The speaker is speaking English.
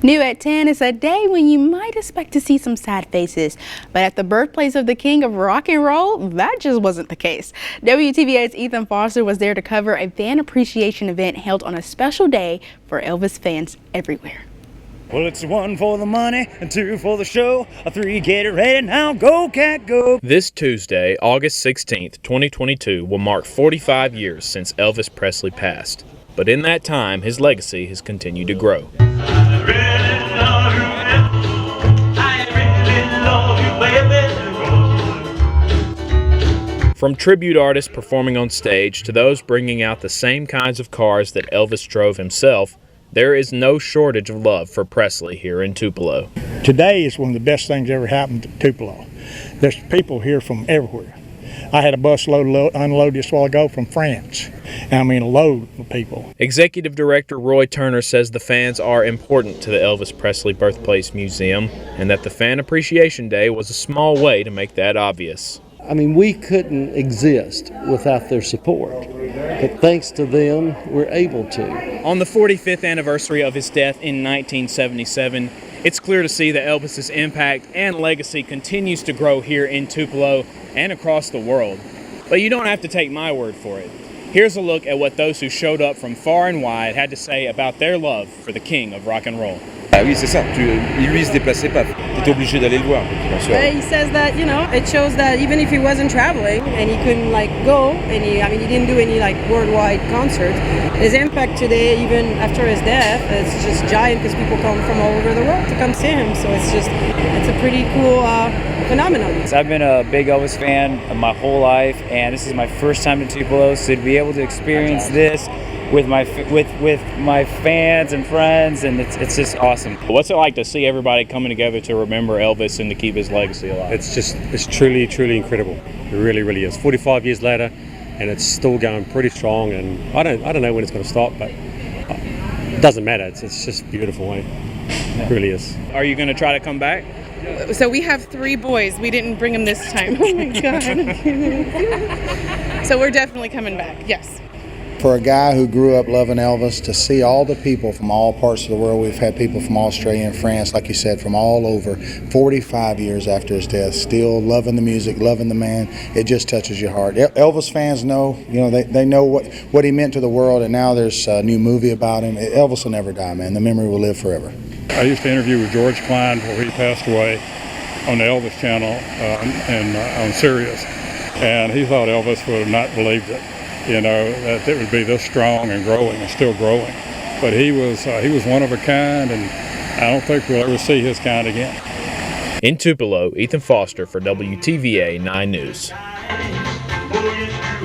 New at 10 is a day when you might expect to see some sad faces, but at the birthplace of the king of rock and roll, that just wasn't the case. WTVA's Ethan Foster was there to cover a fan appreciation event held on a special day for Elvis fans everywhere. Well, it's 1 for the money and 2 for the show. 3, get it ready now, go cat go. This Tuesday, August 16th, 2022 will mark 45 years since Elvis Presley passed. But in that time, his legacy has continued to grow. From tribute artists performing on stage to those bringing out the same kinds of cars that Elvis drove himself, there is no shortage of love for Presley here in Tupelo. Today is one of the best things ever happened to Tupelo. There's people here from everywhere. I had a bus unload just a while ago from France. I mean, a load of people. Executive Director Roy Turner says the fans are important to the Elvis Presley Birthplace Museum and that the Fan Appreciation Day was a small way to make that obvious. I mean, we couldn't exist without their support, but thanks to them, we're able to. On the 45th anniversary of his death in 1977, it's clear to see that Elvis's impact and legacy continues to grow here in Tupelo and across the world. But you don't have to take my word for it. Here's a look at what those who showed up from far and wide had to say about their love for the king of rock and roll. Ah oui, c'est ça. Lui, il se déplaçait pas. T'étais obligé d'aller le voir. He says that, it shows that even if he wasn't traveling and he couldn't go, and he didn't do any worldwide concerts, his impact today, even after his death, it's just giant because people come from all over the world to come see him. So it's a pretty cool phenomenon. I've been a big Elvis fan my whole life, and this is my first time to Tupelo, so to be able to experience this with my fans and friends, and it's just awesome. What's it like to see everybody coming together to remember Elvis and to keep his legacy alive? It's truly incredible. It really, really is. 45 years later, and it's still going pretty strong. And I don't know when it's going to stop, but it doesn't matter. It's just beautiful. It really is. Are you going to try to come back? So we have 3 boys. We didn't bring them this time. Oh my God. So we're definitely coming back. Yes. For a guy who grew up loving Elvis, to see all the people from all parts of the world, we've had people from Australia and France, like you said, from all over, 45 years after his death, still loving the music, loving the man, it just touches your heart. Elvis fans know, they know what he meant to the world, and now there's a new movie about him. Elvis will never die, man. The memory will live forever. I used to interview with George Klein before he passed away on the Elvis channel on Sirius, and he thought Elvis would have not believed it. That it would be this strong and growing and still growing. But he was one of a kind, and I don't think we'll ever see his kind again. In Tupelo, Ethan Foster for WTVA 9 News.